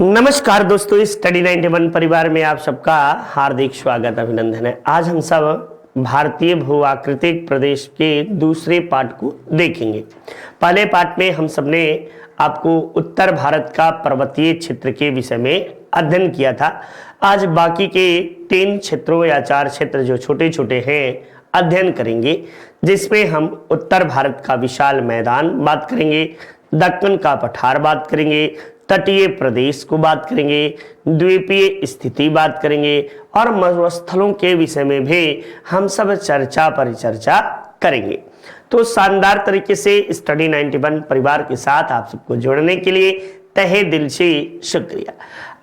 नमस्कार दोस्तों, स्टडी 91 परिवार में आप सबका हार्दिक स्वागत अभिनंदन है। आज हम सब भारतीय भू आकृतिक प्रदेश के दूसरे पार्ट को देखेंगे। पहले पार्ट में हम सबने आपको उत्तर भारत का पर्वतीय क्षेत्र के विषय में अध्ययन किया था। आज बाकी के 3 क्षेत्रों या 4 क्षेत्र जो छोटे छोटे हैं अध्ययन करेंगे, जिसमें हम उत्तर भारत का विशाल मैदान बात करेंगे, दक्कन का पठार बात करेंगे, तटीय प्रदेश को बात करेंगे, द्वीपीय स्थिति बात करेंगे और मरुस्थलों के विषय में भी हम सब चर्चा परिचर्चा करेंगे। तो शानदार तरीके से स्टडी 91 परिवार के साथ आप सबको जोड़ने के लिए तहे दिल से शुक्रिया।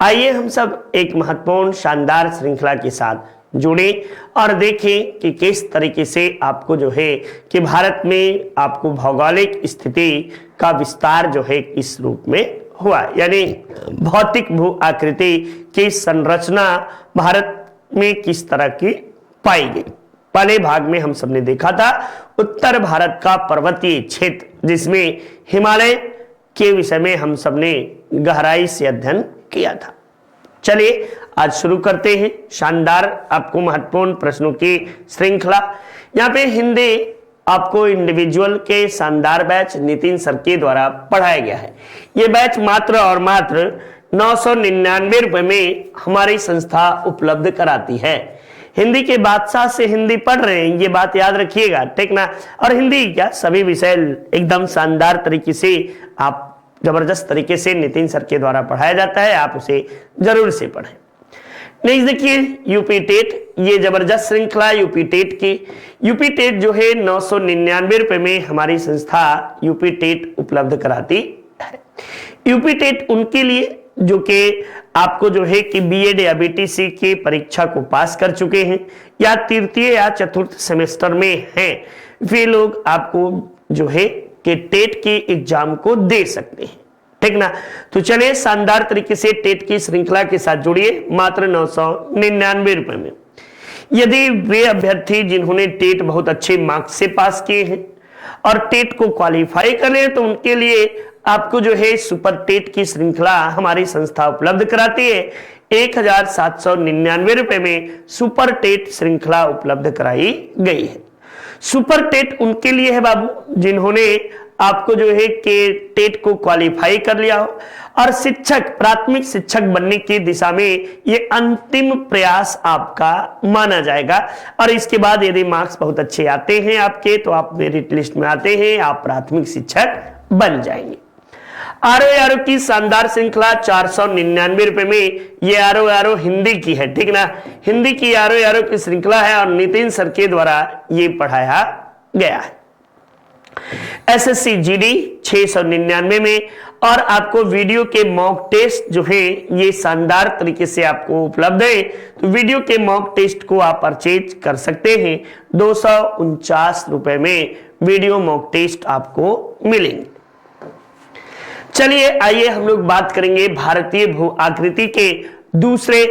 आइए हम सब एक महत्वपूर्ण शानदार श्रृंखला के साथ जुड़े और देखें कि किस तरीके से आपको जो है कि भारत में आपको भौगोलिक स्थिति का विस्तार जो है किस रूप में हुआ, यानी भौतिक भू आकृति की संरचना भारत में किस तरह की पाई गई। पहले भाग में हम सबने देखा था उत्तर भारत का पर्वतीय क्षेत्र, जिसमें हिमालय के विषय में हम सबने गहराई से अध्ययन किया था। चलिए आज शुरू करते हैं शानदार आपको महत्वपूर्ण प्रश्नों की श्रृंखला। यहाँ पे हिंदी आपको इंडिविजुअल के शानदार बैच नितिन सर के द्वारा पढ़ाया गया है। ये बैच मात्र और मात्र 999 रुपए में हमारी संस्था उपलब्ध कराती है। हिंदी के बादशाह से हिंदी पढ़ रहे हैं, ये बात याद रखिएगा, ठीक ना। और हिंदी क्या सभी विषय एकदम शानदार तरीके से आप जबरदस्त तरीके से नितिन सर के द्वारा पढ़ाया जाता है, आप उसे जरूर से पढ़ें। नेक्स्ट देखिए यूपी टेट, ये जबरदस्त श्रृंखला यूपी टेट की। यूपी टेट जो है 999 रुपए में हमारी संस्था यूपी टेट उपलब्ध कराती है। यूपी टेट उनके लिए जो कि आपको जो है कि बीएड या बीटीसी की परीक्षा को पास कर चुके हैं या तृतीय या चतुर्थ सेमेस्टर में हैं, वे लोग आपको जो है कि टेट के एग्जाम को दे सकते हैं, ठीक ना। तो चलिए शानदार तरीके से टेट की श्रृंखला के साथ जुड़िए मात्र 999 रुपए में। यदि वे अभ्यर्थी जिन्होंने टेट बहुत अच्छे मार्क्स से पास किए हैं और टेट को क्वालिफाई करें, तो उनके लिए आपको जो है सुपर टेट की श्रृंखला हमारी संस्था उपलब्ध कराती है। 1799 रुपए में सुपर टेट श्रृंखला उपलब्ध कराई गई है। सुपर टेट उनके लिए है बाबू जिन्होंने आपको जो है कि टेट को क्वालिफाई कर लिया हो और शिक्षक प्राथमिक शिक्षक बनने की दिशा में ये अंतिम प्रयास आपका माना जाएगा। और इसके बाद यदि मार्क्स बहुत अच्छे आते हैं आपके, तो आप मेरिट लिस्ट में आते हैं, आप प्राथमिक शिक्षक बन जाएंगे। आरो की शानदार श्रृंखला 499 रुपए में, ये आरो हिंदी की है, ठीक ना। हिंदी की आरो की श्रृंखला है और नितिन सर के द्वारा ये पढ़ाया गया है। एसएससी जीडी 699 में और आपको वीडियो के मॉक टेस्ट जो है ये शानदार तरीके से आपको उपलब्ध है। तो वीडियो के मॉक टेस्ट को आप परचेज कर सकते हैं। 249 रुपए में वीडियो मॉक टेस्ट आपको मिलेंगे। चलिए आइए हम लोग बात करेंगे भारतीय भू आकृति के दूसरे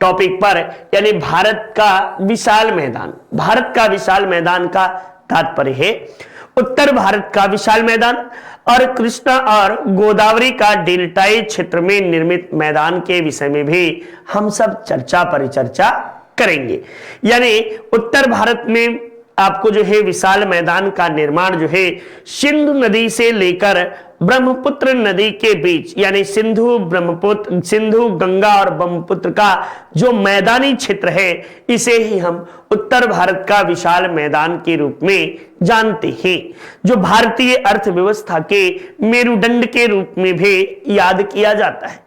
टॉपिक पर, यानी भारत का विशाल मैदान। भारत का विशाल मैदान का तात्पर्य है उत्तर भारत का विशाल मैदान और कृष्णा और गोदावरी का डेल्टाई क्षेत्र में निर्मित मैदान के विषय में भी हम सब चर्चा परिचर्चा करेंगे। यानी उत्तर भारत में आपको जो है विशाल मैदान का निर्माण जो है सिंधु नदी से लेकर ब्रह्मपुत्र नदी के बीच, यानी सिंधु गंगा और ब्रह्मपुत्र का जो मैदानी क्षेत्र है, इसे ही हम उत्तर भारत का विशाल मैदान के रूप में जानते हैं, जो भारतीय अर्थव्यवस्था के मेरुदंड के रूप में भी याद किया जाता है।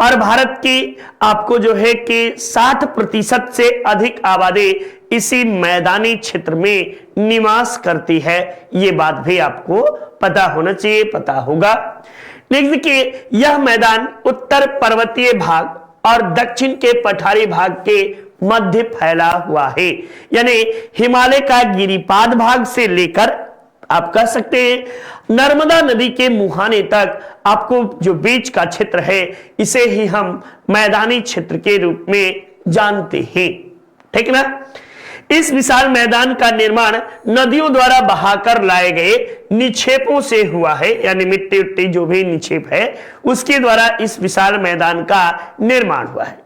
और भारत की आपको जो है कि 60% से अधिक आबादी इसी मैदानी क्षेत्र में निवास करती है। ये बात भी आपको पता होना चाहिए, पता होगा। नेक्स्ट देखिए, यह मैदान उत्तर पर्वतीय भाग और दक्षिण के पठारी भाग के मध्य फैला हुआ है, यानी हिमालय का गिरिपाद भाग से लेकर आप कह सकते हैं नर्मदा नदी के मुहाने तक आपको जो बीच का क्षेत्र है, इसे ही हम मैदानी क्षेत्र के रूप में जानते हैं, ठीक ना। इस विशाल मैदान का निर्माण नदियों द्वारा बहाकर लाए गए निक्षेपों से हुआ है, यानी मिट्टी उट्टी जो भी निक्षेप है उसके द्वारा इस विशाल मैदान का निर्माण हुआ है।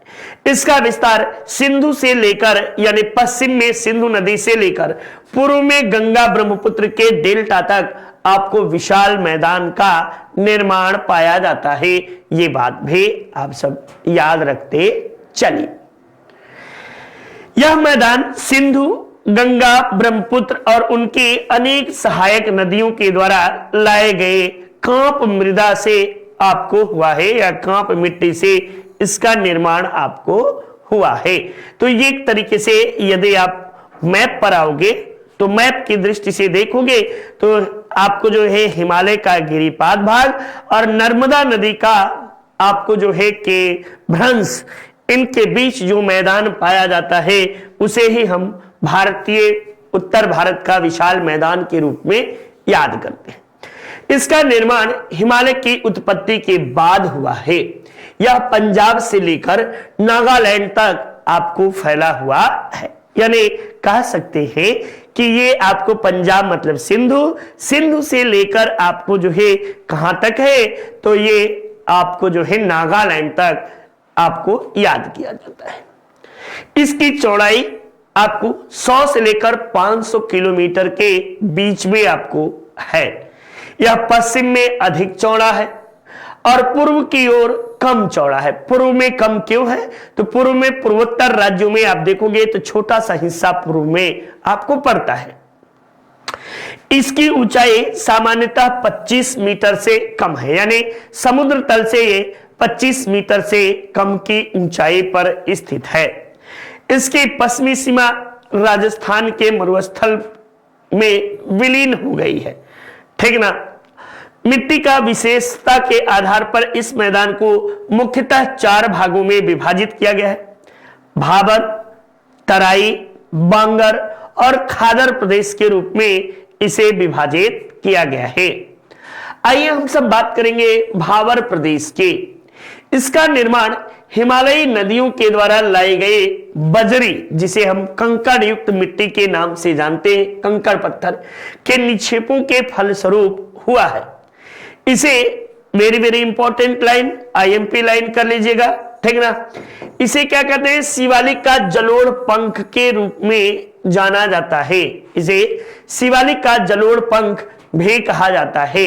इसका विस्तार सिंधु से लेकर, यानी पश्चिम में सिंधु नदी से लेकर पूर्व में गंगा ब्रह्मपुत्र के डेल्टा तक आपको विशाल मैदान का निर्माण पाया जाता है। ये बात भी आप सब याद रखते चलिए। यह मैदान सिंधु, गंगा, ब्रह्मपुत्र और उनकी अनेक सहायक नदियों के द्वारा लाए गए कांप मृदा से आपको हुआ है, या कांप मिट्टी से इसका निर्माण आपको हुआ है। तो ये एक तरीके से यदि आप मैप पर आओगे तो मैप की दृष्टि से देखोगे तो आपको जो है हिमालय का गिरिपाद भाग और नर्मदा नदी का आपको जो है कि भ्रंश, इनके बीच जो मैदान पाया जाता है उसे ही हम भारतीय उत्तर भारत का विशाल मैदान के रूप में याद करते हैं। इसका निर्माण हिमालय की उत्पत्ति के बाद हुआ है। यह पंजाब से लेकर नागालैंड तक आपको फैला हुआ है, यानी कह सकते हैं कि ये आपको पंजाब मतलब सिंधु, सिंधु से लेकर आपको जो है कहां तक है, तो ये आपको जो है नागालैंड तक आपको याद किया जाता है। इसकी चौड़ाई आपको 100 से लेकर 500 किलोमीटर के बीच में आपको है। यह पश्चिम में अधिक चौड़ा है और पूर्व की ओर कम चौड़ा है। पूर्व में कम क्यों है? तो पूर्व में पूर्वोत्तर राज्यों में आप देखोगे तो छोटा सा हिस्सा पूर्व में आपको पड़ता है। इसकी ऊंचाई सामान्यतः 25 मीटर से कम है, यानी समुद्र तल से ये 25 मीटर से कम की ऊंचाई पर स्थित है। इसकी पश्चिमी सीमा राजस्थान के मरुस्थल में विलीन हो गई है, ठीक ना। मिट्टी का विशेषता के आधार पर इस मैदान को मुख्यतः 4 भागों में विभाजित किया गया है। भाबर, तराई, बांगर और खादर प्रदेश के रूप में इसे विभाजित किया गया है। आइए हम सब बात करेंगे भाबर प्रदेश के। इसका निर्माण हिमालयी नदियों के द्वारा लाए गए बजरी, जिसे हम कंकड़ युक्त मिट्टी के नाम से जानते हैं, कंकड़ पत्थर के निक्षेपों के फलस्वरूप हुआ है। इसे very very important line, IMP line कर लीजिएगा, ठीक ना। इसे क्या कहते हैं? शिवालिक का जलोढ़ पंख के रूप में जाना जाता है। इसे शिवालिक का जलोढ़ पंख भी कहा जाता है।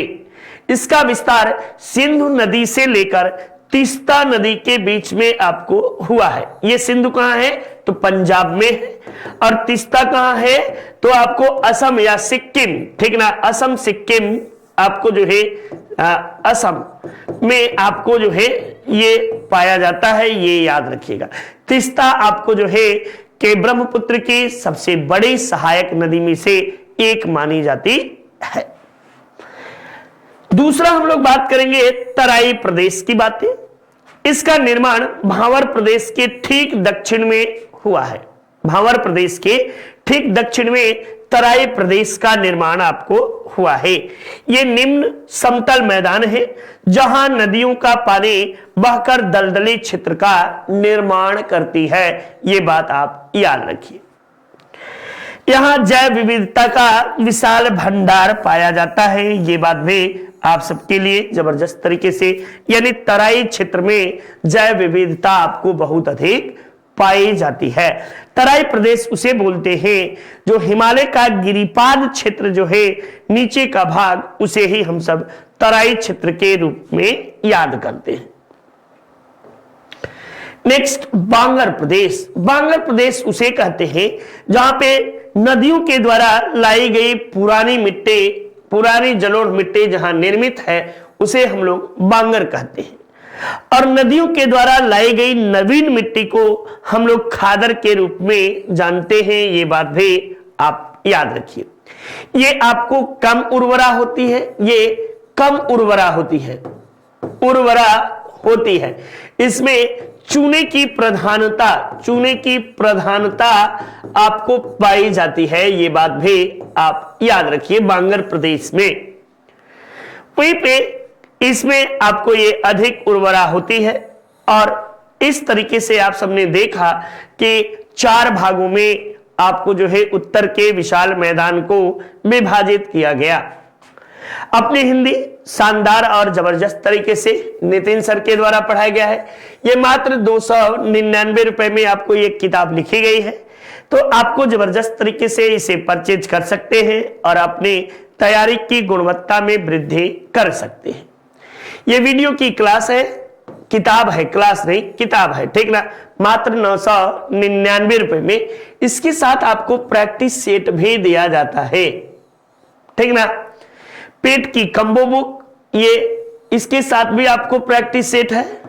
इसका विस्तार सिंधु नदी से लेकर तीस्ता नदी के बीच में आपको हुआ है। ये सिंधु कहां है? तो पंजाब में है। और तीस्ता कहां है? तो आपको असम या सिक्किम, ठीक ना, असम सिक्किम आपको जो है असम में आपको जो है ये पाया जाता है, ये याद रखिएगा। तीस्ता आपको जो है कि ब्रह्मपुत्र की सबसे बड़ी सहायक नदी में से एक मानी जाती है। दूसरा हम लोग बात करेंगे तराई प्रदेश की बातें। इसका निर्माण भावर प्रदेश के ठीक दक्षिण में हुआ है। भावर प्रदेश के ठीक दक्षिण में तराई प्रदेश का निर्माण आपको हुआ है। यह निम्न समतल मैदान है जहां नदियों का पानी बहकर दलदली क्षेत्र का निर्माण करती है। यह बात आप याद रखिए। यहां जैव विविधता का विशाल भंडार पाया जाता है। ये बात भी आप सबके लिए जबरदस्त तरीके से, यानी तराई क्षेत्र में जैव विविधता आपको बहुत अधिक पाई जाती है। तराई प्रदेश उसे बोलते हैं जो हिमालय का गिरिपाद क्षेत्र जो है नीचे का भाग, उसे ही हम सब तराई क्षेत्र के रूप में याद करते हैं। नेक्स्ट बांगर प्रदेश। बांगर प्रदेश उसे कहते हैं जहां पे नदियों के द्वारा लाई गई पुरानी मिट्टी, पुरानी जलोढ़ मिट्टी जहां निर्मित है उसे हम लोग बांगर कहते हैं। और नदियों के द्वारा लाई गई नवीन मिट्टी को हम लोग खादर के रूप में जानते हैं। ये बात भी आप याद रखिए। ये आपको कम उर्वरा होती है, ये कम उर्वरा होती है, उर्वरा होती है। इसमें चूने की प्रधानता आपको पाई जाती है। ये बात भी आप याद रखिए बांगर प्रदेश में। वहीं पे इसमें आपको ये अधिक उर्वरा होती है। और इस तरीके से आप सबने देखा कि 4 भागों में आपको जो है उत्तर के विशाल मैदान को विभाजित किया गया। अपनी हिंदी शानदार और जबरदस्त तरीके से नितिन सर के द्वारा पढ़ाया गया है। ये मात्र 299 रुपए में आपको ये किताब लिखी गई है, तो आपको जबरदस्त तरीके से इसे परचेज कर सकते हैं और अपनी तैयारी की गुणवत्ता में वृद्धि कर सकते हैं। ये वीडियो की क्लास है, किताब है, क्लास नहीं किताब है, ठीक ना। मात्र 999 रुपए में इसके साथ आपको प्रैक्टिस सेट भी दिया जाता है, ठीक ना। पेट की कंबो बुक, ये इसके साथ भी आपको प्रैक्टिस सेट है,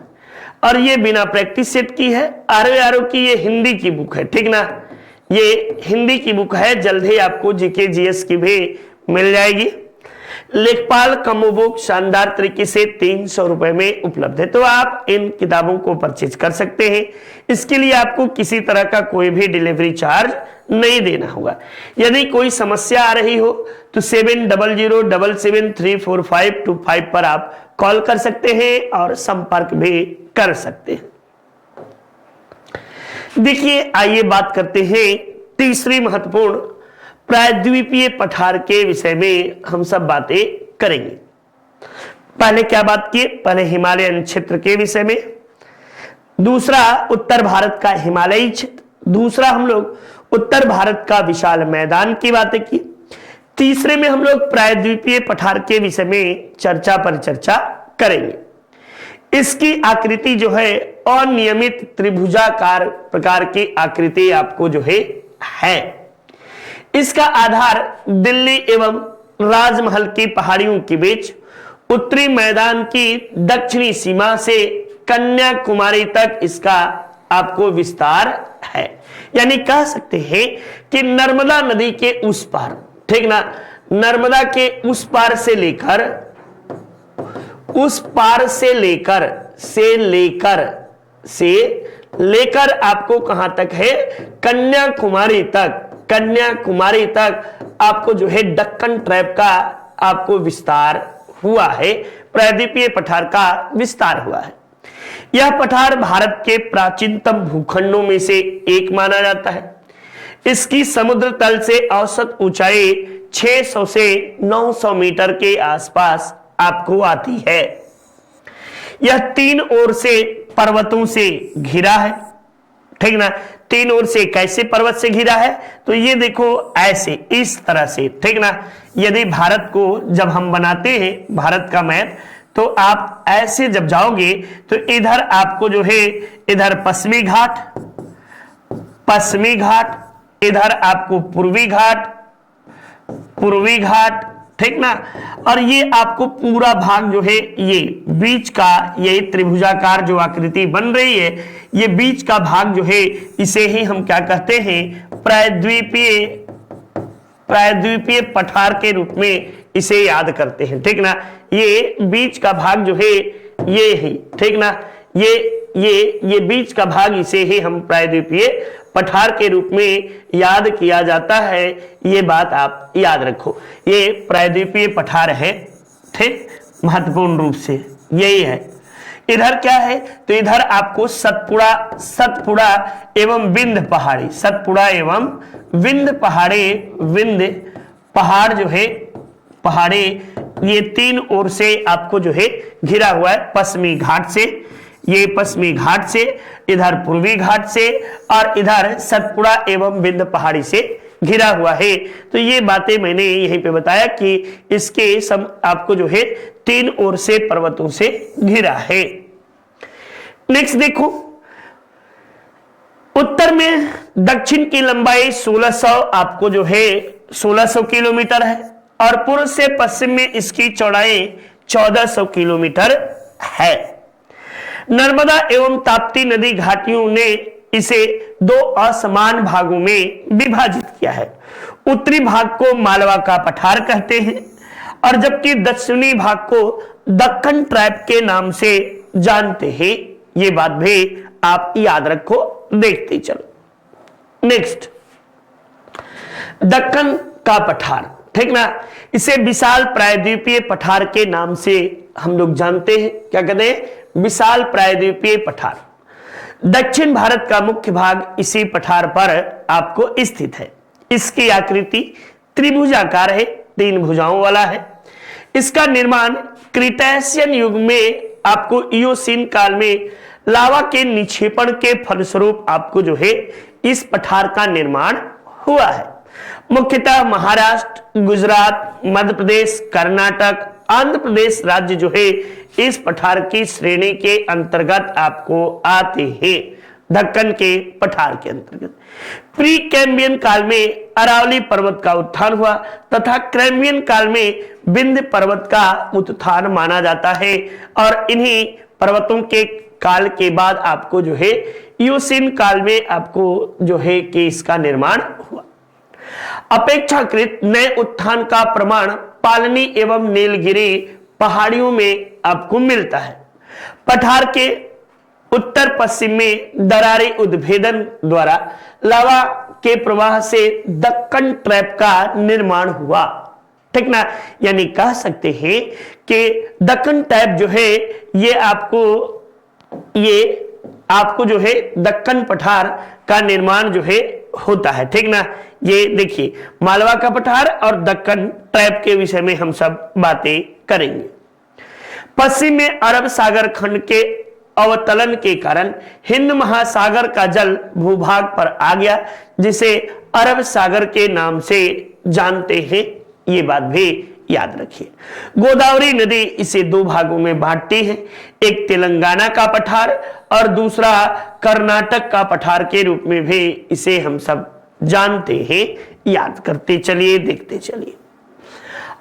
और ये बिना प्रैक्टिस सेट की है। आरओ की ये हिंदी की बुक है, ठीक ना। ये हिंदी की बुक है, जल्द ही आपको जीके जीएस की भी मिल जाएगी। लेखपाल कम्बो बुक शानदार तरीके से 300 रुपए में उपलब्ध है, तो आप इन किताबों को परचेज कर सकते हैं। इसके लिए आपको किसी तरह का कोई भी डिलीवरी चार्ज नहीं देना होगा। यदि कोई समस्या आ रही हो तो 7007734525 पर आप कॉल कर सकते हैं और संपर्क भी कर सकते हैं। देखिए, आइए बात करते हैं तीसरी महत्वपूर्ण प्रायद्वीपीय पठार के विषय में हम सब बातें करेंगे। पहले क्या बात की, पहले हिमालयन क्षेत्र के विषय में, दूसरा उत्तर भारत का हिमालयी क्षेत्र, दूसरा हम लोग उत्तर भारत का विशाल मैदान की बातें की, तीसरे में हम लोग प्रायद्वीपीय पठार के विषय में चर्चा पर चर्चा करेंगे। इसकी आकृति जो है अनियमित त्रिभुजाकार प्रकार की आकृति आपको जो है। इसका आधार दिल्ली एवं राजमहल की पहाड़ियों के बीच उत्तरी मैदान की दक्षिणी सीमा से कन्याकुमारी तक इसका आपको विस्तार है। यानी कह सकते हैं कि नर्मदा नदी के उस पार, ठीक ना, नर्मदा के उस पार से लेकर आपको कहां तक है, कन्याकुमारी तक आपको जो है दक्कन ट्रैप का आपको विस्तार हुआ है, प्रायद्वीपीय पठार का विस्तार हुआ है। यह पठार भारत के प्राचीनतम भूखंडों में से एक माना जाता है। इसकी समुद्र तल से औसत ऊंचाई 600 से 900 मीटर के आसपास आपको आती है। यह तीन ओर से पर्वतों से घिरा है, ठीक ना। तीन ओर से कैसे पर्वत से घिरा है, तो ये देखो ऐसे, इस तरह से, ठीक ना। यदि भारत को जब हम बनाते हैं भारत का मैप, तो आप ऐसे जब जाओगे तो इधर आपको जो है, इधर पश्चिमी घाट, इधर आपको पूर्वी घाट, ठीक ना। और ये आपको पूरा भाग जो है, ये बीच का, ये त्रिभुजाकार जो आकृति बन रही है, ये बीच का भाग जो है, इसे ही हम क्या कहते हैं, प्रायद्वीपीय पठार के रूप में इसे याद करते हैं, ठीक ना। ये बीच का भाग जो है, ये ही, ठीक ना, ये बीच का भाग, इसे ही हम प्रायद्वीपीय पठार के रूप में याद किया जाता है। ये बात आप याद रखो, ये प्रायद्वीपीय पठार है, ठीक, महत्वपूर्ण रूप से यही है। इधर क्या है, तो इधर आपको सतपुड़ा एवं विंध्य पहाड़ जो है, पहाड़े, ये तीन ओर से आपको जो है घिरा हुआ है। पश्चिमी घाट से, ये पश्चिमी घाट से, इधर पूर्वी घाट से, और इधर सतपुड़ा एवं विंध्य पहाड़ी से घिरा हुआ है। तो ये बातें मैंने यहीं पे बताया कि इसके आपको जो है तीन ओर से पर्वतों से घिरा है। नेक्स्ट देखो, उत्तर में दक्षिण की लंबाई 1600 आपको जो है 1600 किलोमीटर है, और पूर्व से पश्चिम में इसकी चौड़ाई 1400 किलोमीटर है। नर्मदा एवं ताप्ती नदी घाटियों ने इसे दो असमान भागों में विभाजित किया है। उत्तरी भाग को मालवा का पठार कहते हैं, और जबकि दक्षिणी भाग को दक्कन ट्रैप के नाम से जानते हैं। ये बात भी आप याद रखो, देखते चलो। नेक्स्ट, दक्कन का पठार, ठीक ना, इसे विशाल प्रायद्वीपीय पठार के नाम से हम लोग जानते हैं। क्या कहते हैं, विशाल प्रायद्वीपीय पठार। दक्षिण भारत का मुख्य भाग इसी पठार पर आपको स्थित है। इसकी आकृति त्रिभुजाकार है, 3 भुजाओं वाला है। इसका निर्माण क्रीटेशियन युग में आपको इयोसीन काल में लावा के निक्षेपण के फलस्वरूप आपको जो है इस पठार का निर्माण हुआ है। मुख्यतः महाराष्ट्र, गुजरात, मध्य प्रदेश, कर्नाटक, आंध्र प्रदेश राज्य जो है इस पठार की श्रेणी के अंतर्गत आपको आते हैं, दक्कन के पठार के अंतर्गत। प्री कैम्बियन काल में अरावली पर्वत का उत्थान हुआ तथा कैम्बियन काल में विंध्य पर्वत का उत्थान माना जाता है और इन्हीं पर्वतों के काल के बाद आपको जो है इयोसीन काल में आपको जो है कि इसका निर्माण हुआ। अपेक्षाकृत नए उत्थान का प्रमाण पालनी एवं नीलगिरी पहाड़ियों में आपको मिलता है। पठार के उत्तर पश्चिम में दरारी उद्भेदन द्वारा लावा के प्रवाह से दक्कन ट्रैप का निर्माण हुआ, ठीक ना। यानी कह सकते हैं कि दक्कन ट्रैप जो है ये आपको जो है दक्कन पठार का निर्माण जो है होता है, ठीक ना। ये देखिए मालवा का पठार और दक्कन ट्रैप के विषय में हम सब बातें करेंगे। पश्चिम में अरब सागर खंड के अवतलन के कारण हिंद महासागर का जल भूभाग पर आ गया, जिसे अरब सागर के नाम से जानते हैं। ये बात भी याद रखिए। गोदावरी नदी इसे 2 भागों में बांटती है, एक तेलंगाना का पठार और दूसरा कर्नाटक का पठार के रूप में भी इसे हम सब जानते हैं। याद करते चलिए, देखते चलिए।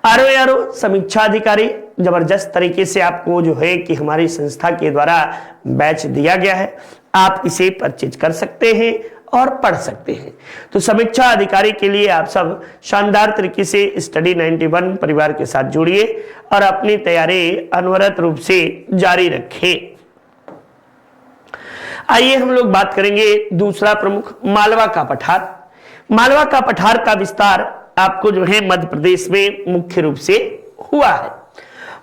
आरओ समीक्षा अधिकारी जबरदस्त तरीके से आपको जो है कि हमारी संस्था के द्वारा बैच दिया गया है, आप इसे परचेज कर सकते हैं और पढ़ सकते हैं। तो समीक्षा अधिकारी के लिए आप सब शानदार तरीके से स्टडी 91 परिवार के साथ जुड़िए और अपनी तैयारी अनवरत रूप से जारी रखें। आइए हम लोग बात करेंगे दूसरा प्रमुख मालवा का पठार। मालवा का पठार का विस्तार आपको जो है मध्य प्रदेश में मुख्य रूप से हुआ है।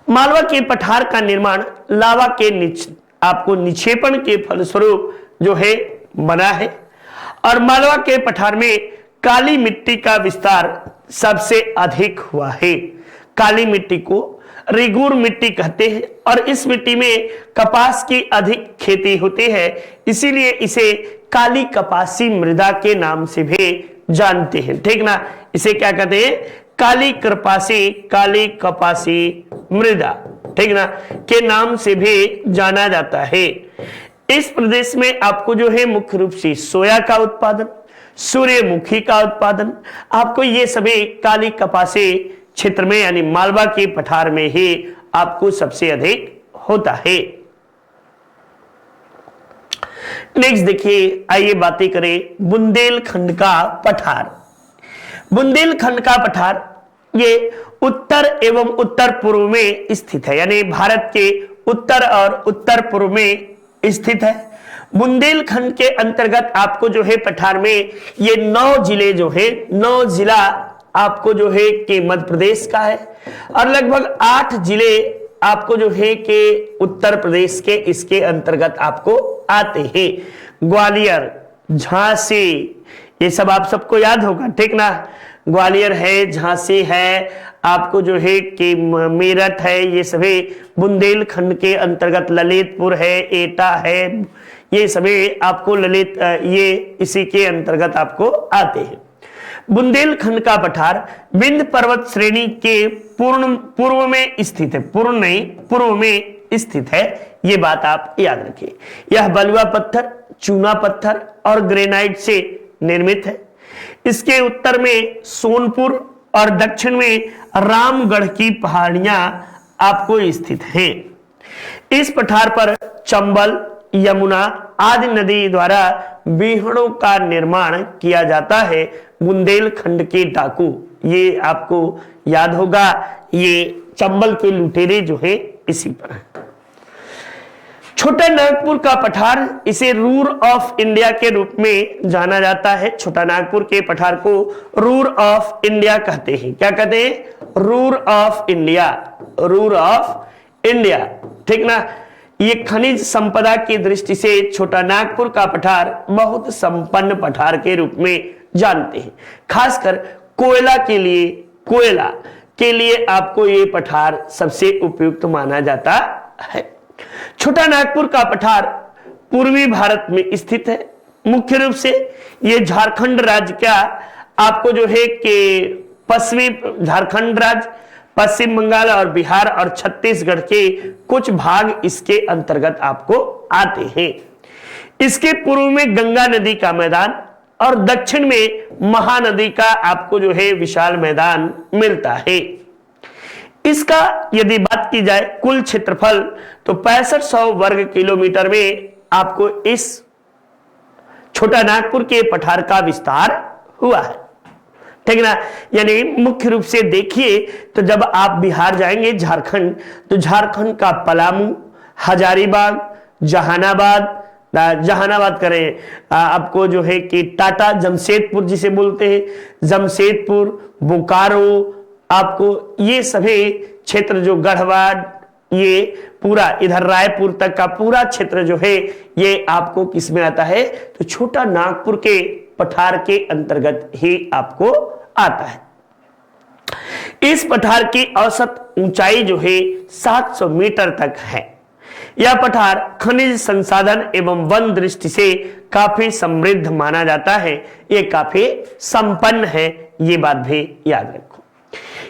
मालवा के पठार का निर्माण लावा के आपको निक्षेपण के फलस्वरूप जो है बना है और मालवा के पठार में काली मिट्टी का विस्तार सबसे अधिक हुआ है। काली मिट्टी को रिगुर मिट्टी कहते हैं और इस मिट्टी में कपास की अधिक खेती होती है, इसीलिए इसे काली कपासी मृदा के नाम से भी जानते हैं, ठीक ना। इसे क्या कहते हैं? काली कपासी मृदा, ठीक ना, के नाम से भी जाना जाता है। इस प्रदेश में आपको जो है मुख्य रूप से सोया का उत्पादन, सूर्यमुखी का उत्पादन, आपको ये सभी काली कपासी क्षेत्र में यानी मालवा के पठार में ही आपको सबसे अधिक होता है। नेक्स्ट देखिए, आइए बातें करें बुंदेलखंड का पठार। बुंदेलखंड का पठार ये उत्तर एवं उत्तर पूर्व में स्थित है, यानी भारत के उत्तर और उत्तर पूर्व में स्थित है। बुंदेलखंड के अंतर्गत आपको जो है पठार में ये 9 जिले जो है, 9 जिला आपको जो है कि मध्य प्रदेश का है और लगभग 8 जिले आपको जो है कि उत्तर प्रदेश के इसके अंतर्गत आपको आते हैं। ग्वालियर, झांसी, ये सब आप सबको याद होगा, ठीक ना। ग्वालियर है, झांसी है, आपको जो है कि मेरठ है, ये सभी बुंदेलखंड के अंतर्गत, ललितपुर है, एटा है, ये सभी आपको ये इसी के अंतर्गत आपको आते हैं। बुंदेलखंड का पठार विंध्य पर्वत श्रेणी के पूर्व में स्थित है, पूर्व में स्थित है, ये बात आप याद रखिए। यह बलुआ पत्थर, चूना पत्थर और ग्रेनाइट से निर्मित है। इसके उत्तर में सोनपुर और दक्षिण में रामगढ़ की पहाड़ियां आपको स्थित हैं। इस पठार पर चंबल, यमुना आदि नदी द्वारा बीहड़ों का निर्माण किया जाता है। बुंदेलखंड के डाकू, ये आपको याद होगा, ये चंबल के लुटेरे जो है इसी पर है। छोटा नागपुर का पठार, इसे रूर ऑफ इंडिया के रूप में जाना जाता है। छोटा नागपुर के पठार को रूर ऑफ इंडिया कहते हैं। क्या कहते हैं? Ruhr of India, Ruhr of India, ठीक ना। ये खनिज संपदा की दृष्टि से छोटा नागपुर का पठार बहुत संपन्न पठार के रूप में जानते हैं। खासकर कोयला के लिए आपको ये पठार सबसे उपयुक्त माना जाता है। छोटा नागपुर का पठार पूर्वी भारत में स्थित है। मुख्य रूप से ये झारखंड राज्य का आपको जो है कि पश्चिमी झारखंड राज्य, पश्चिम बंगाल और बिहार और छत्तीसगढ़ के कुछ भाग इसके अंतर्गत आपको आते हैं। इसके पूर्व में गंगा नदी का मैदान और दक्षिण में महानदी का आपको जो है विशाल मैदान मिलता है। इसका यदि बात की जाए कुल क्षेत्रफल तो 6500 वर्ग किलोमीटर में आपको इस छोटा नागपुर के पठार का विस्तार हुआ है, ठीक ना। यानी मुख्य रूप से देखिए तो जब आप बिहार जाएंगे झारखंड, तो झारखंड का पलामू, हजारीबाग, जहानाबाद करें आपको जो है कि टाटा, जमशेदपुर जिसे बोलते हैं, जमशेदपुर, बोकारो, आपको ये सभी क्षेत्र जो गढ़वाल, ये पूरा इधर रायपुर तक का पूरा क्षेत्र जो है ये आपको किस में आता है, तो छोटा नागपुर के पठार के अंतर्गत ही आपको आता है। इस पठार की औसत ऊंचाई जो है 700 मीटर तक है। यह पठार खनिज संसाधन एवं वन दृष्टि से काफी समृद्ध माना जाता है। यह काफी संपन्न है, ये बात भी याद रखो।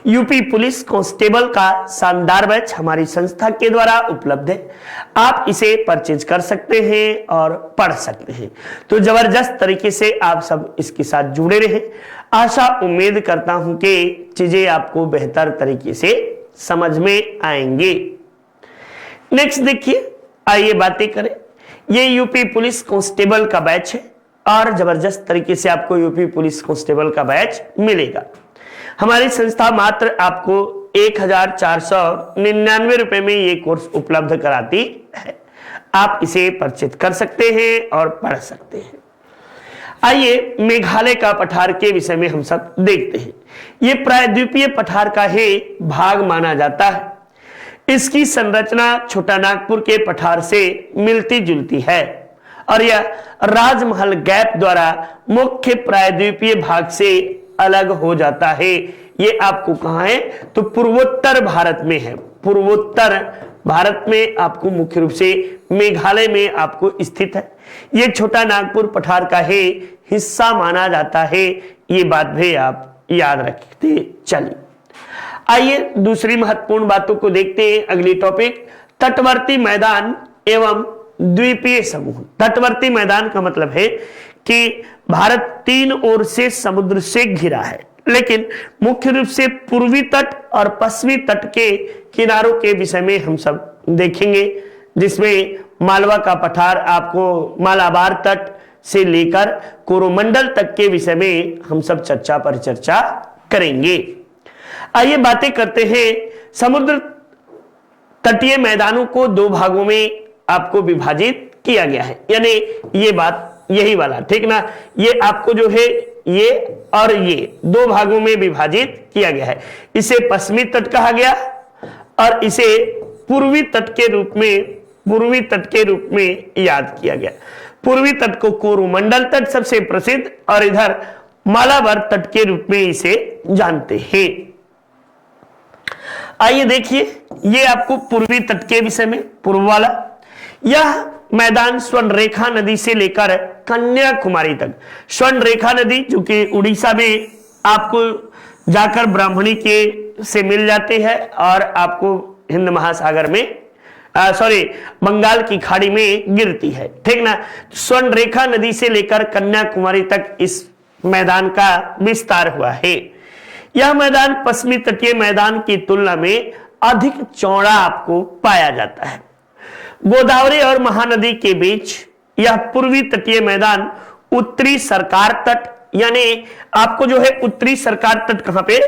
यूपी पुलिस कांस्टेबल का शानदार बैच हमारी संस्था के द्वारा उपलब्ध है। आप इसे परचेज कर सकते हैं और पढ़ सकते हैं। तो जबरदस्त तरीके से आप सब इसके साथ जुड़े रहे। आशा उम्मीद करता हूं कि चीजें आपको बेहतर तरीके से समझ में आएंगे। नेक्स्ट देखिए, आइए बातें करें। ये यूपी पुलिस कांस्टेबल का बैच है और जबरदस्त तरीके से आपको यूपी पुलिस कांस्टेबल का बैच मिलेगा। हमारी संस्था मात्र आपको 1499 रुपए में ये कोर्स उपलब्ध कराती है। आप इसे परचेज कर सकते हैं और पढ़ सकते हैं। आइए मेघालय का पठार के विषय में हम सब देखते हैं। ये प्रायद्वीपीय पठार का ही भाग माना जाता है। इसकी संरचना छोटा नागपुर के पठार से मिलती जुलती है और यह राजमहल गैप द्वारा मुख्य प्रायद्वीपीय भाग से अलग हो जाता है। ये आपको कहां है, तो पूर्वोत्तर भारत में है। पूर्वोत्तर भारत में आपको मुख्य रूप से मेघालय में आपको स्थित है। ये छोटा नागपुर पठार का ही हिस्सा माना जाता है। ये बात भी आप याद रखते चलिए। आइए दूसरी महत्वपूर्ण बातों को देखते हैं। अगली टॉपिक, तटवर्ती मैदान एवं द्वीपीय समूह। तटवर्ती मैदान का मतलब है कि भारत 3 ओर से समुद्र से घिरा है, लेकिन मुख्य रूप से पूर्वी तट और पश्चिमी तट के किनारों के विषय में हम सब देखेंगे, जिसमें मालवा का पठार आपको मालाबार तट से लेकर कोरोमंडल तक के विषय में हम सब परिचर्चा करेंगे। आइए बातें करते हैं। समुद्र तटीय मैदानों को 2 भागों में आपको विभाजित किया गया है, यानी ये बात यही वाला, ठीक ना। ये आपको जो है ये और ये 2 भागों में विभाजित किया गया है। इसे पश्चिमी तट कहा गया और इसे पूर्वी तट के रूप में याद किया गया। पूर्वी तट को कोरोमंडल तट सबसे प्रसिद्ध और इधर मालाबार तट के रूप में इसे जानते हैं। आइए देखिए, ये आपको पूर्वी तट के विषय में पूर्व वाला। यह मैदान स्वर्णरेखा नदी से लेकर कन्याकुमारी तक, स्वर्णरेखा नदी जो कि उड़ीसा में आपको जाकर ब्राह्मणी के से मिल जाती है और आपको हिंद महासागर में बंगाल की खाड़ी में गिरती है, ठीक ना। स्वर्णरेखा नदी से लेकर कन्याकुमारी तक इस मैदान का विस्तार हुआ है। यह मैदान पश्चिमी तटीय मैदान की तुलना में अधिक चौड़ा आपको पाया जाता है। गोदावरी और महानदी के बीच यह पूर्वी तटीय मैदान उत्तरी सरकार तट, यानी आपको जो है उत्तरी सरकार तट कहां पे,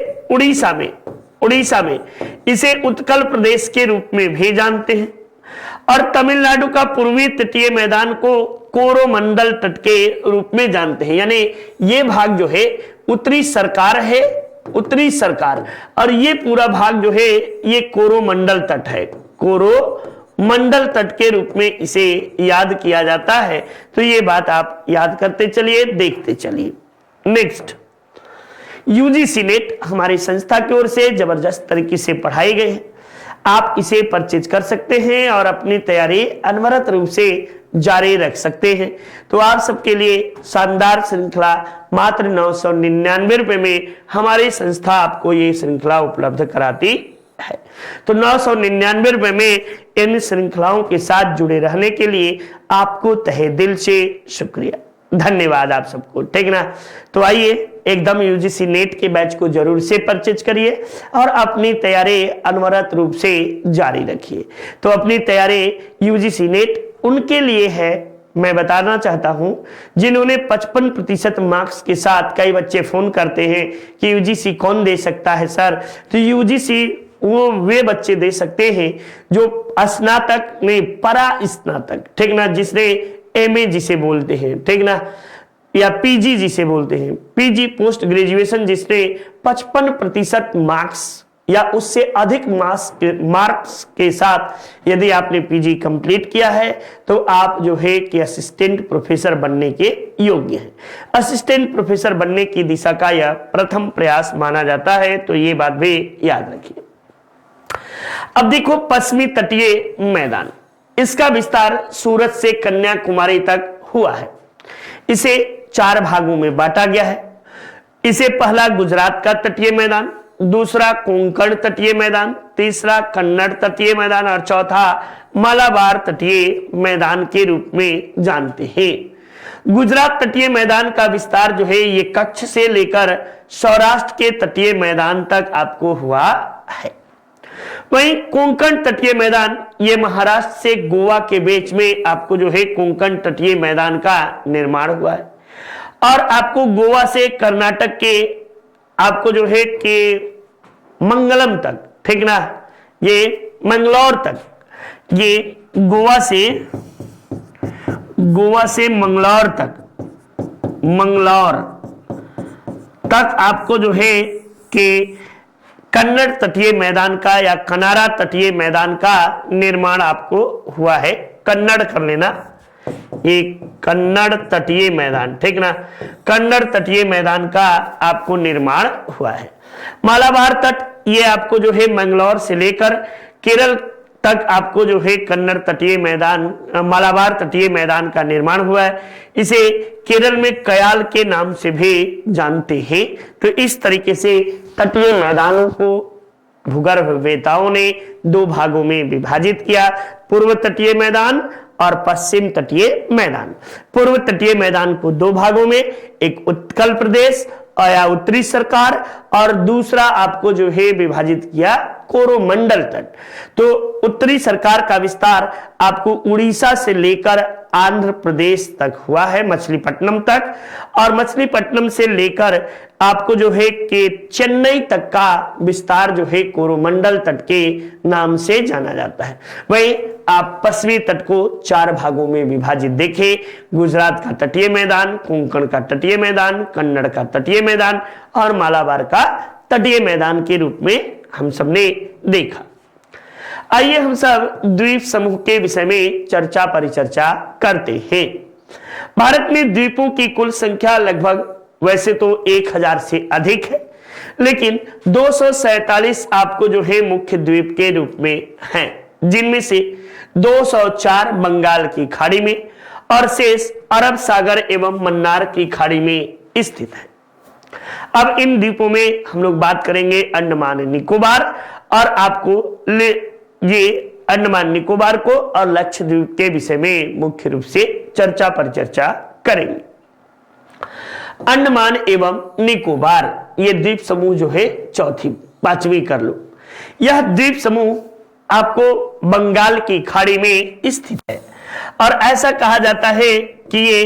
उड़ीसा में इसे उत्कल प्रदेश के रूप में भी जानते हैं। और तमिलनाडु का पूर्वी तटीय मैदान को कोरोमंडल तट के रूप में जानते हैं, यानी ये भाग जो है उत्तरी सरकार और ये पूरा भाग जो है ये कोरोमंडल तट है, कोरोमंडल मंडल तट के रूप में इसे याद किया जाता है। तो ये बात आप याद करते चलिए, देखते चलिए। नेक्स्ट, यूजीसी नेट हमारी संस्था की ओर से जबरदस्त तरीके से पढ़ाई गई है। आप इसे परचेज कर सकते हैं और अपनी तैयारी अनवरत रूप से जारी रख सकते हैं। तो आप सबके लिए शानदार श्रृंखला मात्र 999 रुपए में हमारी संस्था आपको ये श्रृंखला उपलब्ध कराती है। तो 999 रुपए में इन श्रृंखलाओं के साथ जुड़े रहने के लिए आपको तहे दिल से शुक्रिया, धन्यवाद आप सबको, ठीक ना। तो आइए एकदम यूजीसी नेट के बैच को जरूर से परचेज करिए और अपनी तैयारी अनवरत रूप से जारी रखिए। तो अपनी तैयारी यूजीसी नेट उनके लिए है, मैं बताना चाहता हूं, जिन्होंने 55% मार्क्स के साथ, कई बच्चे फोन करते हैं कि यूजीसी कौन दे सकता है सर, तो यूजीसी वे बच्चे दे सकते हैं जो स्नातक में परा स्नातक, ठीक ना, जिसने एमए जिसे बोलते हैं, ठीक ना, या पीजी जिसे बोलते हैं, पीजी पोस्ट ग्रेजुएशन, जिसने 55% मार्क्स या उससे अधिक मार्क्स के साथ यदि आपने पीजी कंप्लीट किया है तो आप जो है कि असिस्टेंट प्रोफेसर बनने के योग्य हैं। असिस्टेंट प्रोफेसर बनने की दिशा का यह प्रथम प्रयास माना जाता है, तो ये बात भी याद रखिए। अब देखो पश्चिमी तटीय मैदान, इसका विस्तार सूरत से कन्याकुमारी तक हुआ है। इसे 4 भागों में बांटा गया है। इसे पहला गुजरात का तटीय मैदान, दूसरा कोंकण तटीय मैदान, तीसरा कन्नड़ तटीय मैदान और चौथा मालाबार तटीय मैदान के रूप में जानते हैं। गुजरात तटीय मैदान का विस्तार जो है ये कच्छ से लेकर सौराष्ट्र के तटीय मैदान तक आपको हुआ है। वहीं कोंकण तटीय मैदान ये महाराष्ट्र से गोवा के बीच में आपको जो है कोंकण तटीय मैदान का निर्माण हुआ है। और आपको गोवा से कर्नाटक के आपको जो है कि मंगलम तक, ठीक ना, ये मंगलौर तक, ये गोवा से मंगलौर तक आपको जो है कि कन्नड़ तटीय मैदान का या कनारा तटीय मैदान का निर्माण आपको हुआ है। कन्नड़ कर लेना, ये कन्नड़ तटीय मैदान, ठीक ना, कन्नड़ तटीय मैदान का आपको निर्माण हुआ है। मालाबार तट ये आपको जो है मंगलौर से लेकर केरल तक आपको जो है कन्नड़ तटीय मैदान, मालाबार तटीय मैदान का निर्माण हुआ है। इसे केरल में कयाल के नाम से भी जानते हैं। तो इस तरीके से तटीय मैदानों को भूगर्भवेताओं ने 2 भागों में विभाजित किया, पूर्व तटीय मैदान और पश्चिम तटीय मैदान। पूर्व तटीय मैदान को 2 भागों में, एक उत्कल प्रदेश या उत्तरी सरकार और दूसरा आपको जो है विभाजित किया कोरोमंडल तट। तो उत्तरी सरकार का विस्तार आपको उड़ीसा से लेकर आंध्र प्रदेश तक हुआ है, मछलीपट्टनम तक, और मछलीपट्टनम से लेकर आपको जो है कि चेन्नई तक का विस्तार जो है कोरोमंडल तट के नाम से जाना जाता है। वहीं आप पश्चिमी तट को 4 भागों में विभाजित देखें, गुजरात का तटीय मैदान, कोंकण का तटीय मैदान, कन्नड़ का तटीय मैदान और मालाबार का तटीय मैदान के रूप में हम सबने देखा। आइए हम सब द्वीप समूह के विषय में चर्चा परिचर्चा करते हैं। भारत में द्वीपों की कुल संख्या लगभग वैसे तो 1000 से अधिक है, लेकिन 247 आपको जो है मुख्य द्वीप के रूप में हैं, जिनमें से 204 बंगाल की खाड़ी में और शेष अरब सागर एवं मन्नार की खाड़ी में स्थित है। अब इन द्वीपों में हम लोग बात करेंगे अंडमान निकोबार, और आपको ये अंडमान निकोबार को और लक्षद्वीप के विषय में मुख्य रूप से चर्चा परिचर्चा करेंगे। अंडमान एवं निकोबार ये द्वीप समूह जो है 5वीं कर लो। यह द्वीप समूह आपको बंगाल की खाड़ी में स्थित है और ऐसा कहा जाता है कि ये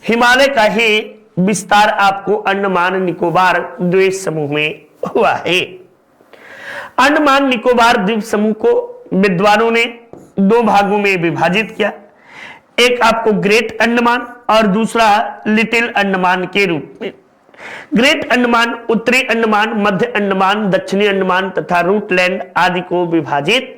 हिमालय का ही विस्तार आपको अंडमान निकोबार द्वीप समूह में हुआ है। अंडमान निकोबार द्वीप समूह को विद्वानों ने 2 भागों में विभाजित किया, एक आपको ग्रेट अंडमान और दूसरा लिटिल अंडमान के रूप में। ग्रेट अंडमान उत्तरी अंडमान, मध्य अंडमान, दक्षिणी अंडमान तथा रूटलैंड आदि को विभाजित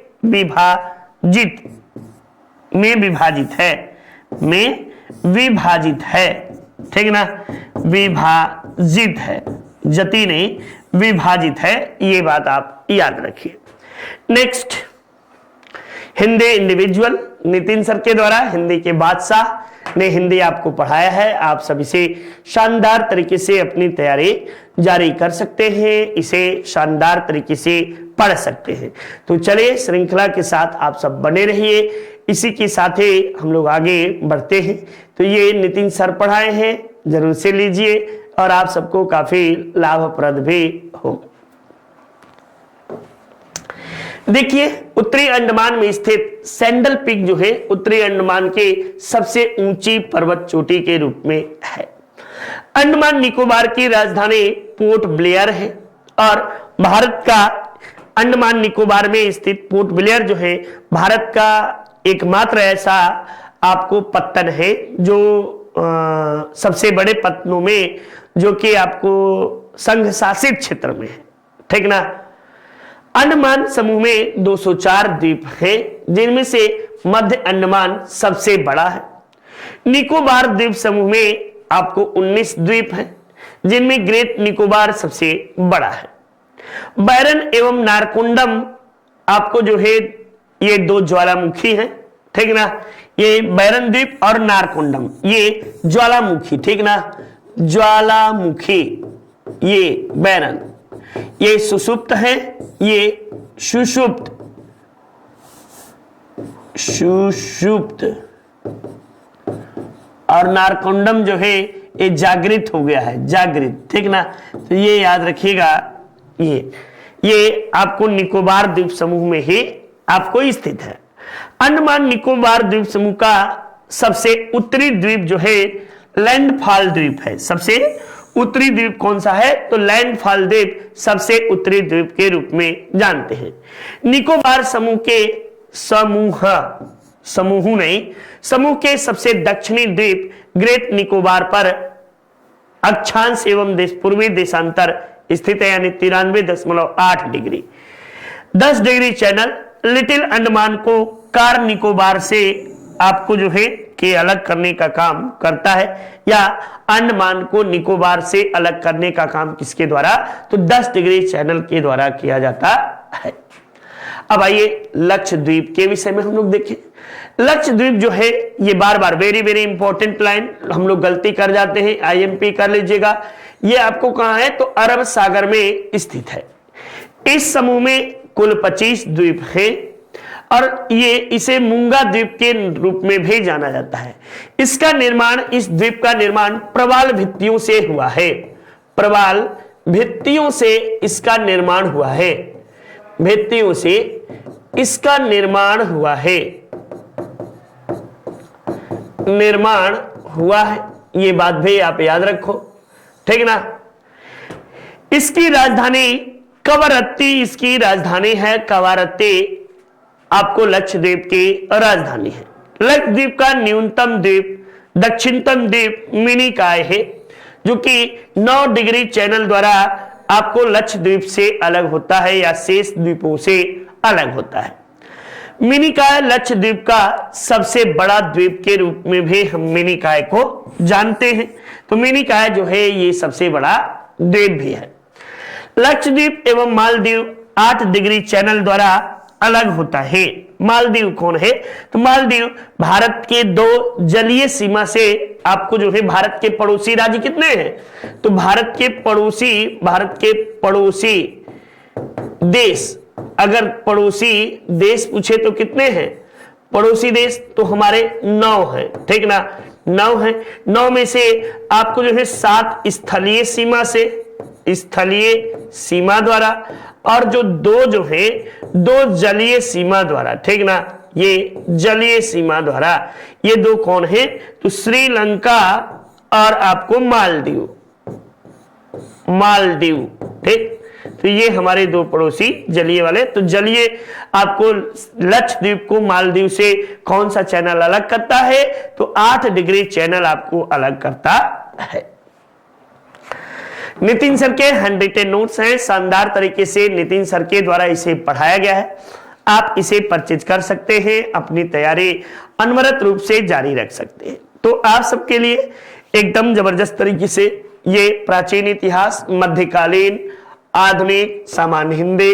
में विभाजित है, में विभाजित है, ठीक ना, विभाजित है, जति नहीं विभाजित है, ये बात आप याद रखिए। Next, Hindi individual, Nitin sir के द्वारा, हिंदी के बादशाह ने हिंदी आपको पढ़ाया है। आप सब इसे शानदार तरीके से अपनी तैयारी जारी कर सकते हैं, इसे शानदार तरीके से पढ़ सकते हैं। तो चलिए श्रृंखला के साथ आप सब बने रहिए, इसी के साथ ही हम लोग आगे बढ़ते हैं। तो ये नितिन सर पढ़ाए हैं, जरूर से लीजिए और आप सबको काफी लाभप्रद भी होगा। देखिए, उत्तरी अंडमान में स्थित सैंडल पीक जो है उत्तरी अंडमान के सबसे ऊंची पर्वत चोटी के रूप में है। अंडमान निकोबार की राजधानी पोर्ट ब्लेयर है और भारत का अंडमान निकोबार में स्थित पोर्ट ब्लेयर जो है भारत का एकमात्र ऐसा आपको पत्तन है जो सबसे बड़े पत्तनों में, जो कि आपको संघ शासित क्षेत्र में है, ठीक ना। अंडमान समूह में 204 द्वीप हैं, जिनमें से मध्य अंडमान सबसे बड़ा है। निकोबार द्वीप समूह में आपको 19 द्वीप हैं, जिनमें ग्रेट निकोबार सबसे बड़ा है। बैरन एवं नारकोंडम आपको जो है ये दो ज्वालामुखी हैं, ठीक ना, ये बैरन द्वीप और नारकोंडम ये ज्वालामुखी, ठीक ना, ज्वालामुखी, ये बैरन, ये सुषुप्त है, ये सुषुप्त, सुषुप्त, और नारकोंडम जो है ये जागृत हो गया है, जागृत, ठीक ना। तो ये याद रखिएगा, ये आपको निकोबार द्वीप समूह में ही आपको स्थित है। अंडमान निकोबार द्वीप समूह का सबसे उत्तरी द्वीप जो है लैंडफॉल द्वीप है। सबसे उत्तरी द्वीप कौन सा है? तो लैंडफॉल द्वीप सबसे उत्तरी द्वीप के रूप में जानते हैं। निकोबार समूह के समूह के सबसे दक्षिणी द्वीप ग्रेट निकोबार पर अक्षांश एवं पूर्वी देशांतर स्थित है, यानी 93.8 degree. 10 degree channel little Andaman को कार निकोबार से आपको जो है कि अलग करने का काम करता है, या अंडमान को निकोबार से अलग करने का काम किसके द्वारा? तो 10 डिग्री चैनल के द्वारा किया जाता है। अब आइए लक्षद्वीप के विषय में हम लोग देखें। लक्षद्वीप जो है ये बार बार वेरी वेरी इंपॉर्टेंट लाइन हम लोग गलती कर जाते हैं, आईएमपी कर लीजिएगा। ये आपको कहां है? तो अरब सागर में स्थित है। इस समूह में कुल 25 द्वीप हैं और ये इसे मूंगा द्वीप के रूप में भी जाना जाता है। इसका निर्माण, इस द्वीप का निर्माण प्रवाल भित्तियों से हुआ है। प्रवाल भित्तियों से इसका निर्माण हुआ है, भित्तियों से इसका निर्माण हुआ है, निर्माण हुआ है, ये बात भी आप याद रखो, ठीक ना। इसकी राजधानी कवारत्ती, इसकी राजधानी है कवारत्ती, आपको लक्षद्वीप की राजधानी है। लक्षद्वीप का न्यूनतम द्वीप दक्षिणतम द्वीप मिनिकॉय है, जो कि 9 डिग्री चैनल द्वारा आपको लक्षद्वीप से अलग होता है या शेष द्वीपों से अलग होता है। मिनिकॉय लक्षद्वीप का सबसे बड़ा द्वीप के रूप में भी हम मिनिकॉय को जानते हैं। तो मिनिकॉय जो है ये सबसे बड़ा द्वीप भी है। लक्षद्वीप एवं मालदीव 8 डिग्री चैनल द्वारा अलग होता है। मालदीव कौन है? तो मालदीव भारत के 2 जलीय सीमा से आपको जो है, भारत के पड़ोसी राज्य कितने हैं? तो भारत के पड़ोसी देश, अगर पड़ोसी देश पूछे तो कितने हैं पड़ोसी देश? तो हमारे 9 हैं, ठीक ना, 9 हैं। 9 में से आपको जो है 7 स्थलीय सीमा से, स्थलीय सीमा द्वारा, और जो 2 जो है 2 जलीय सीमा द्वारा, ठीक ना, ये जलीय सीमा द्वारा। ये 2 कौन है? तो श्रीलंका और आपको मालदीव, मालदीव, ठीक। तो ये हमारे 2 पड़ोसी जलीय वाले। तो जलीय आपको लक्षद्वीप को मालदीव से कौन सा चैनल अलग करता है? तो 8 डिग्री चैनल आपको अलग करता है। नितिन सर के हैंड रिटेन नोट्स हैं, शानदार तरीके से नितिन सर के द्वारा इसे पढ़ाया गया है। आप इसे परचेज कर सकते हैं, अपनी तैयारी अनवरत रूप से जारी रख सकते हैं। तो आप सबके लिए एकदम जबरदस्त तरीके से ये प्राचीन इतिहास, मध्यकालीन, आधुनिक, सामान्य हिंदी,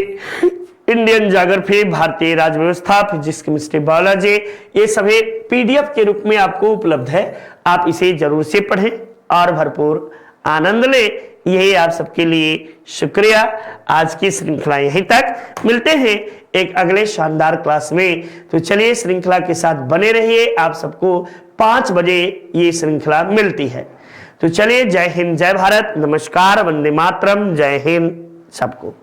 इंडियन ज्योग्राफी, भारतीय राज्य व्यवस्था, फिजिक्स, केमिस्ट्री, बायोलॉजी, ये सभी पीडीएफ के रूप में आपको उपलब्ध है। आप इसे जरूर से पढ़ें और भरपूर आनंद लें। यही आप सबके लिए शुक्रिया। आज की श्रृंखला यहीं तक, मिलते हैं एक अगले शानदार क्लास में। तो चलिए श्रृंखला के साथ बने रहिए। आप सबको 5 बजे ये श्रृंखला मिलती है। तो चलिए, जय हिंद, जय भारत, नमस्कार, वंदे मातरम, जय हिंद सबको।